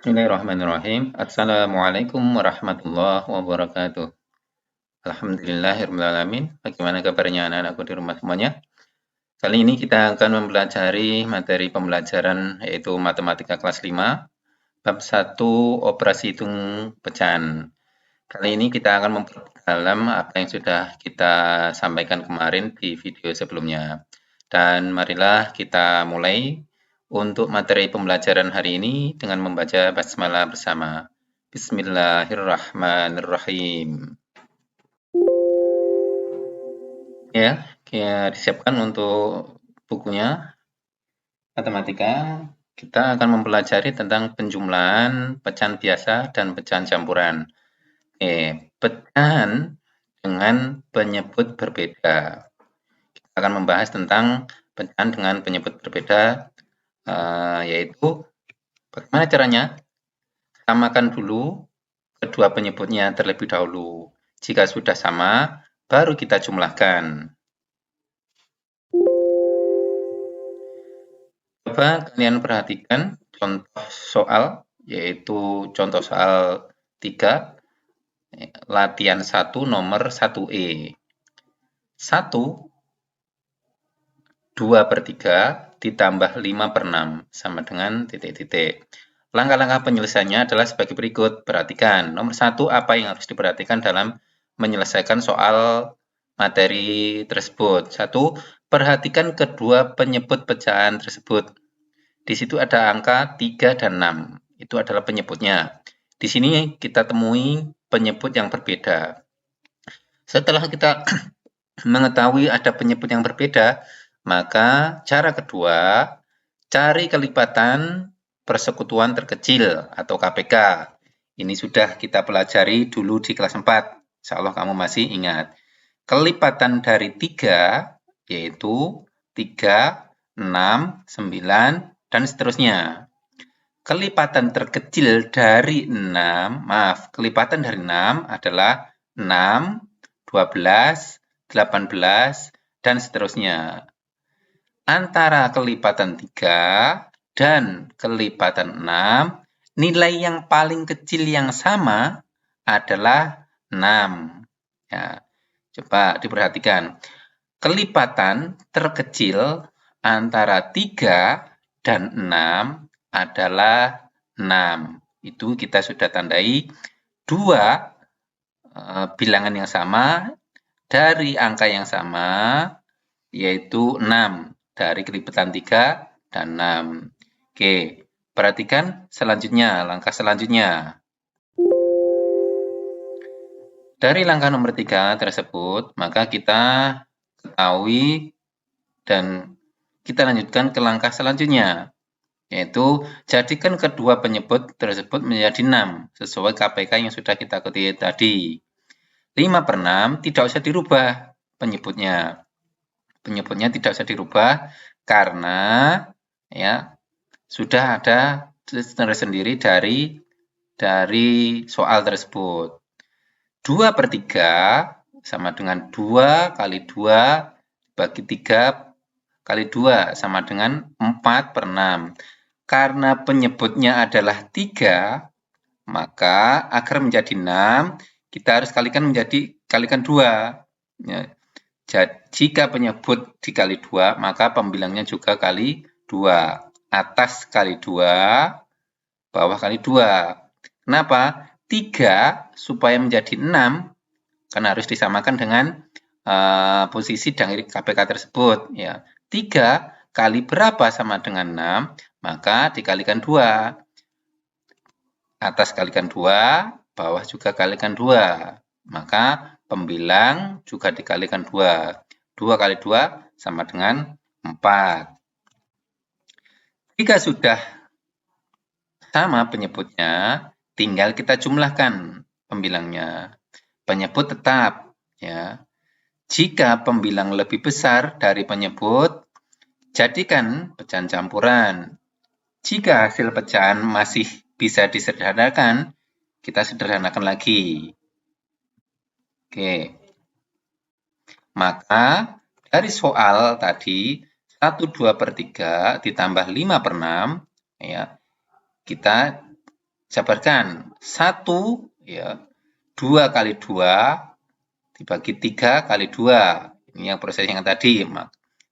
Bismillahirrahmanirrahim. Assalamualaikum warahmatullahi wabarakatuh. Alhamdulillahirrahmanirrahim. Bagaimana kabarnya anak-anakku di rumah semuanya? Kali ini kita akan mempelajari materi pembelajaran yaitu Matematika kelas 5, bab 1 Operasi Hitung Pecahan. Kali ini kita akan memperdalam apa yang sudah kita sampaikan kemarin di video sebelumnya. Dan marilah kita mulai untuk materi pembelajaran hari ini dengan membaca basmalah bersama. Bismillahirrahmanirrahim. Ya, kita disiapkan untuk bukunya matematika. Kita akan mempelajari tentang penjumlahan, pecahan biasa, dan pecahan campuran. Pecahan dengan penyebut berbeda. Kita akan membahas tentang pecahan dengan penyebut berbeda, yaitu bagaimana caranya. Samakan dulu kedua penyebutnya terlebih dahulu. Jika sudah sama, baru kita jumlahkan. Coba kalian perhatikan contoh soal, yaitu contoh soal 3, latihan 1 nomor 1E. 1, 2/3 ditambah 5/6 sama dengan titik-titik. Langkah-langkah penyelesaiannya adalah sebagai berikut. Perhatikan, nomor 1, apa yang harus diperhatikan dalam menyelesaikan soal materi tersebut. 1, perhatikan kedua penyebut pecahan tersebut. Di situ ada angka 3 dan 6. Itu adalah penyebutnya. Di sini kita temui penyebut yang berbeda. Setelah kita mengetahui ada penyebut yang berbeda, maka cara kedua, cari kelipatan persekutuan terkecil atau KPK. Ini sudah kita pelajari dulu di kelas 4. Insya Allah kamu masih ingat. Kelipatan dari 3 yaitu 3, 6, 9, dan seterusnya. Kelipatan terkecil dari 6, kelipatan dari 6 adalah 6, 12, 18, dan seterusnya. Antara kelipatan 3 dan kelipatan 6, nilai yang paling kecil yang sama adalah 6. Ya, coba diperhatikan. Kelipatan terkecil antara 3 dan 6 adalah 6. Itu kita sudah tandai dua bilangan yang sama dari angka yang sama, yaitu 6 dari kelipatan 3 dan 6. Oke, perhatikan selanjutnya, langkah selanjutnya. Dari langkah nomor 3 tersebut, maka kita ketahui dan kita lanjutkan ke langkah selanjutnya, yaitu jadikan kedua penyebut tersebut menjadi 6, sesuai KPK yang sudah kita ketahui tadi. 5/6 tidak usah dirubah penyebutnya. Penyebutnya tidak usah dirubah karena ya sudah ada tersendiri dari soal tersebut. 2/3 sama dengan 2 kali 2 bagi 3 kali 2 sama dengan 4/6. Karena penyebutnya adalah 3, maka agar menjadi 6, kita harus kalikan 2. Ya. Jika penyebut dikali 2, maka pembilangnya juga kali 2. Atas kali 2, bawah kali 2. Kenapa? 3 supaya menjadi 6, karena harus disamakan dengan posisi dari KPK tersebut. Ya. 3 kali berapa sama dengan 6, maka dikalikan 2. Atas kalikan 2, bawah juga kalikan 2. Maka pembilang juga dikalikan 2. 2 kali 2 sama dengan 4. Jika sudah sama penyebutnya, tinggal kita jumlahkan pembilangnya. Penyebut tetap, ya. Jika pembilang lebih besar dari penyebut, jadikan pecahan campuran. Jika hasil pecahan masih bisa disederhanakan, kita sederhanakan lagi. Oke. Maka dari soal tadi 1/2/3 ditambah 5/6, ya, kita Jabarkan 1 ya 2 kali 2 dibagi 3 kali 2. Ini yang proses yang tadi.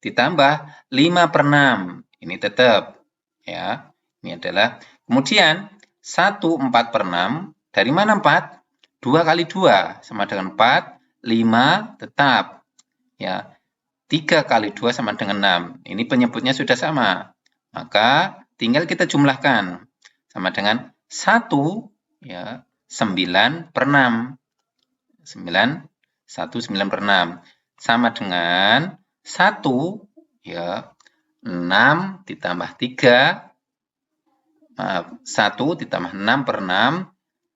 Ditambah 5/6. Ini tetap ya. Ini adalah kemudian 1/4/6. Dari mana 4? 2 kali 2 sama dengan 4, 5 tetap. Ya. 3 kali 2 sama dengan 6. Ini penyebutnya sudah sama. Maka tinggal kita jumlahkan. Sama dengan 1 ya 9/6. 9/6 sama dengan 1 ya 6 ditambah 3, maaf 1 ditambah 6/6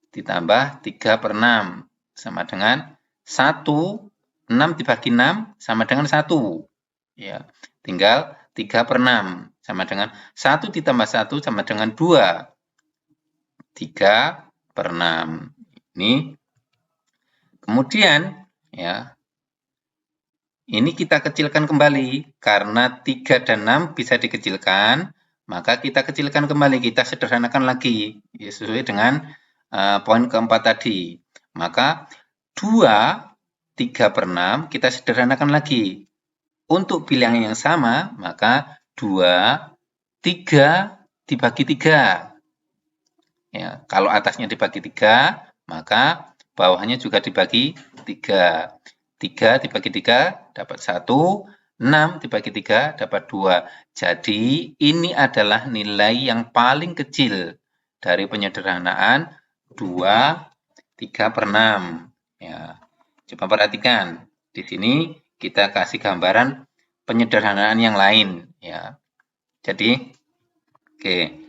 ditambah 3/6 sama dengan 1. 6 dibagi 6 sama dengan 1 ya tinggal 3/6 sama dengan 1 ditambah 1 sama dengan 2, 3/6. Ini kemudian ya ini kita kecilkan kembali, karena 3 dan 6 bisa dikecilkan, maka kita kecilkan kembali, kita sederhanakan lagi, ya, sesuai dengan poin keempat tadi. Maka 2, 3/6 kita sederhanakan lagi. Untuk bilangan yang sama, maka 2, 3 dibagi 3. Ya, kalau atasnya dibagi 3, maka bawahnya juga dibagi 3. 3 dibagi 3 dapat 1, 6 dibagi 3 dapat 2. Jadi ini adalah nilai yang paling kecil dari penyederhanaan 2, 3/6. Ya. Coba perhatikan. Di sini kita kasih gambaran penyederhanaan yang lain. Ya. Jadi, oke.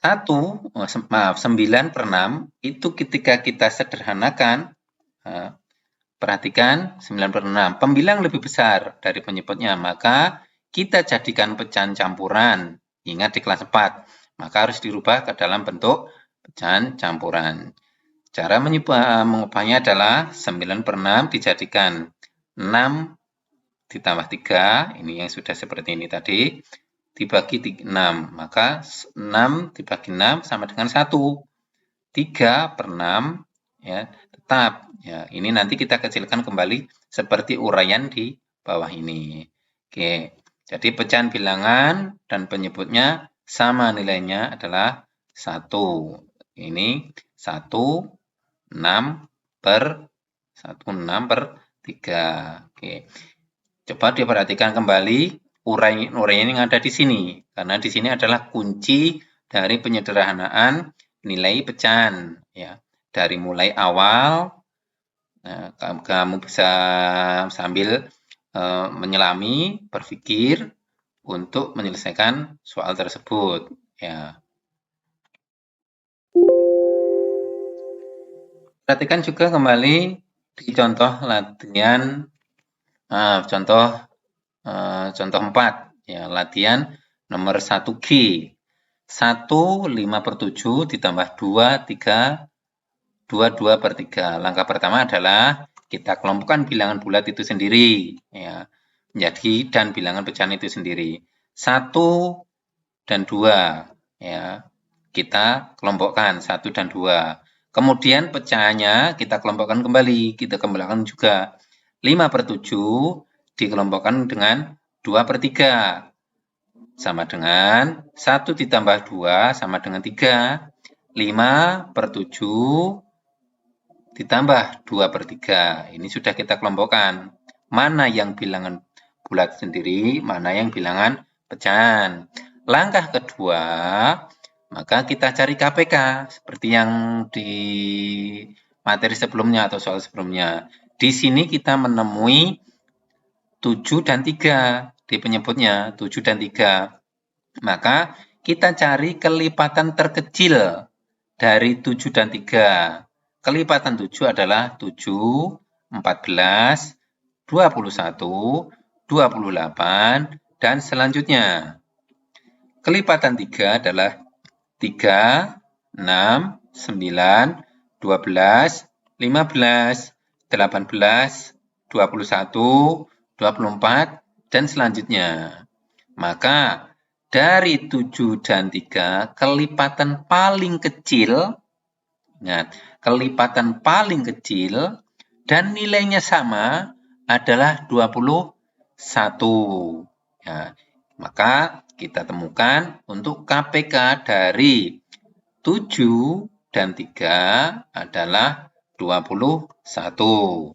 9/6 itu ketika kita sederhanakan, perhatikan 9/6, pembilang lebih besar dari penyebutnya, maka kita jadikan pecahan campuran. Ingat di kelas 4, maka harus dirubah ke dalam bentuk pecahan campuran. Cara mengubahnya adalah 9/6 dijadikan 6 ditambah 3, ini yang sudah seperti ini tadi, dibagi 6, maka 6 dibagi 6 sama dengan 1. 3/6 ya, tetap. Ya, ini nanti kita kecilkan kembali seperti uraian di bawah ini. Oke, jadi pecahan bilangan dan penyebutnya sama nilainya adalah 1. Ini 1/6/3. Oke. Coba diperhatikan kembali uraian yang ada di sini, karena di sini adalah kunci dari penyederhanaan nilai pecahan. Ya, dari mulai awal, kamu bisa sambil menyelami, berpikir untuk menyelesaikan soal tersebut. Ya. Perhatikan juga kembali di contoh latihan, contoh 4, ya, latihan nomor 1G. 1 5/7 ditambah 2 2/3. Langkah pertama adalah kita kelompokkan bilangan bulat itu sendiri, ya, menjadi dan bilangan pecahan itu sendiri. 1 dan 2, ya, kita kelompokkan 1 dan 2. Kemudian pecahannya kita kelompokkan kembali, kita kembalikan juga. 5/7 dikelompokkan dengan 2/3. Sama dengan 1 ditambah 2 sama dengan 3. 5/7 ditambah 2/3. Ini sudah kita kelompokkan. Mana yang bilangan bulat sendiri, mana yang bilangan pecahan. Langkah kedua, maka kita cari KPK, seperti yang di materi sebelumnya atau soal sebelumnya. Di sini kita menemui 7 dan 3 di penyebutnya, 7 dan 3. Maka kita cari kelipatan terkecil dari 7 dan 3. Kelipatan 7 adalah 7, 14, 21, 28, dan selanjutnya. Kelipatan 3 adalah 3, 6, 9, 12, 15, 18, 21, 24, dan selanjutnya. Maka dari 7 dan 3, kelipatan paling kecil, ingat, kelipatan paling kecil dan nilainya sama adalah 21. Ya, maka kita temukan untuk KPK dari 7 dan 3 adalah 21.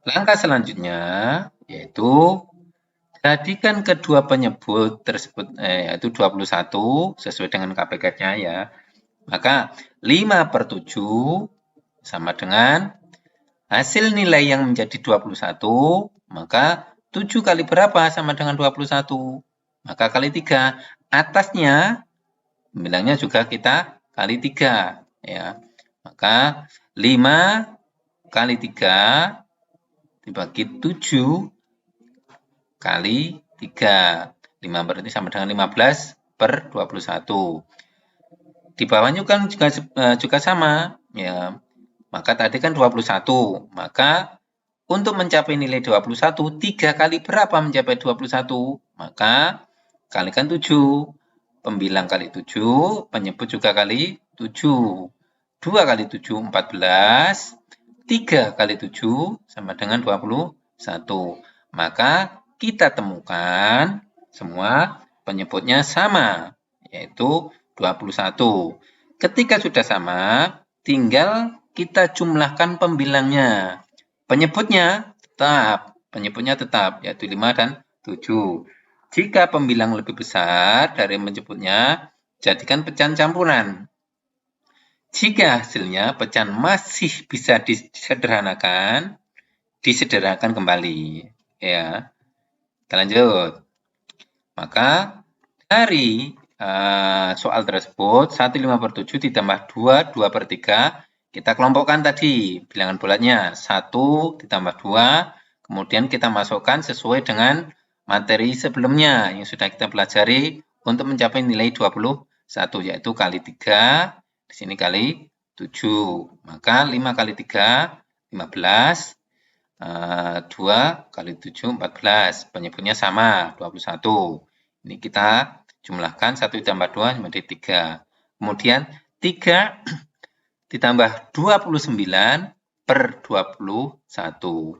Langkah selanjutnya yaitu jadikan kedua penyebut tersebut yaitu 21 sesuai dengan KPK-nya ya. Maka 5/7 sama dengan hasil nilai yang menjadi 21, maka 7 kali berapa sama dengan 21? Maka kali 3. Atasnya bilangnya juga kita kali 3 ya. Maka 5 kali 3 dibagi 7 kali 3. 5 berarti sama dengan 15/21. Di bawahnya kan juga sama ya. Maka tadi kan 21. Maka untuk mencapai nilai 21, 3 kali berapa mencapai 21? Maka kalikan 7. Pembilang kali 7, penyebut juga kali 7. 2 kali 7, 14. 3 kali 7 sama dengan 21. Maka kita temukan semua penyebutnya sama, yaitu 21. Ketika sudah sama, tinggal kita jumlahkan pembilangnya. Penyebutnya tetap, yaitu 5 dan 7. Jika pembilang lebih besar dari penyebutnya, jadikan pecahan campuran. Jika hasilnya pecahan masih bisa disederhanakan kembali. Ya, kita lanjut. Maka dari soal tersebut 1/5/7 ditambah 2, 2/3, kita kelompokkan tadi bilangan bulatnya 1 ditambah 2, kemudian kita masukkan sesuai dengan materi sebelumnya yang sudah kita pelajari untuk mencapai nilai 21, yaitu kali 3, di sini kali 7. Maka 5 kali 3, 15, 2 kali 7, 14. Penyebutnya sama, 21. Ini kita jumlahkan 1 ditambah 2 menjadi 3. Kemudian 3 ditambah 29/21.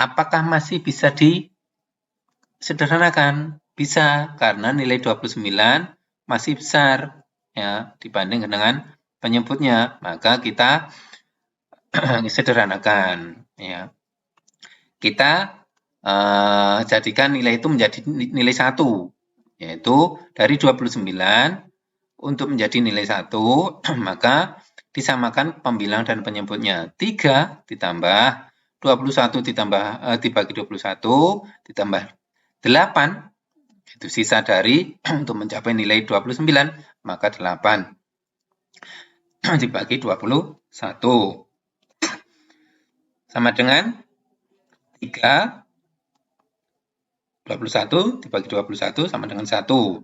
Apakah masih bisa disederhanakan? Bisa, karena nilai 29 masih besar ya dibanding dengan penyebutnya. Maka kita sederhanakan ya. Kita jadikan nilai itu menjadi nilai 1, yaitu dari 29 untuk menjadi nilai 1, maka disamakan pembilang dan penyebutnya. 3 ditambah 21 dibagi 21 ditambah 8, itu sisa dari untuk mencapai nilai 29, maka 8 dibagi 21 sama dengan 3, 21 dibagi 21 sama dengan 1.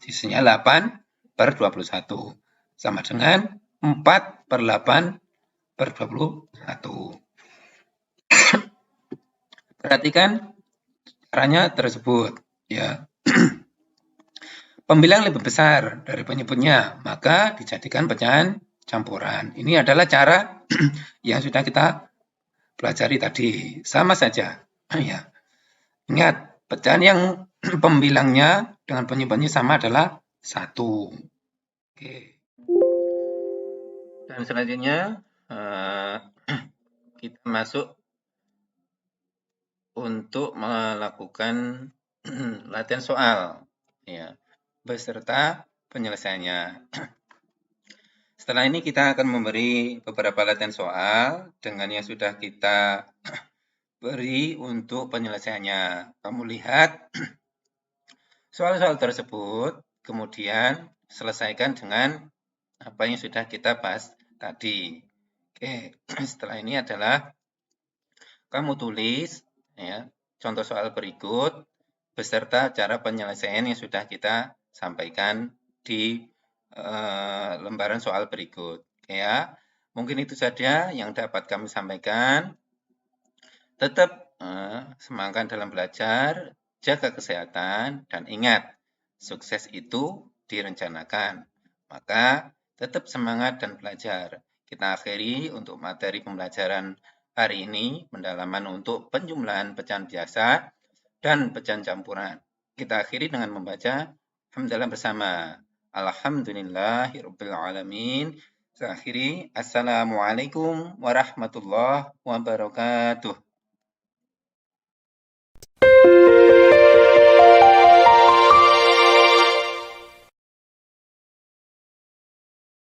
Sisanya 8/21 sama dengan 4/8/21. Perhatikan caranya tersebut ya. Pembilang lebih besar dari penyebutnya, maka dijadikan pecahan campuran. Ini adalah cara yang sudah kita pelajari tadi. Sama saja ya. Ingat, pecahan yang pembilangnya dengan penyebutnya sama adalah 1. Oke. Dan selanjutnya kita masuk untuk melakukan latihan soal ya, beserta penyelesaiannya. Setelah ini kita akan memberi beberapa latihan soal dengan yang sudah kita beri untuk penyelesaiannya. Kamu lihat soal-soal tersebut, kemudian selesaikan dengan apa yang sudah kita bahas tadi. Oke, setelah ini adalah kamu tulis ya, contoh soal berikut beserta cara penyelesaian yang sudah kita sampaikan di lembaran soal berikut. Ya, mungkin itu saja yang dapat kami sampaikan. Tetap semangat dalam belajar, jaga kesehatan, dan ingat, sukses itu direncanakan. Maka tetap semangat dan belajar. Kita akhiri untuk materi pembelajaran hari ini, pendalaman untuk penjumlahan pecahan biasa dan pecahan campuran. Kita akhiri dengan membaca hamdalah bersama. Alhamdulillahirrabbilalamin. Saya akhiri. Assalamualaikum warahmatullahi wabarakatuh.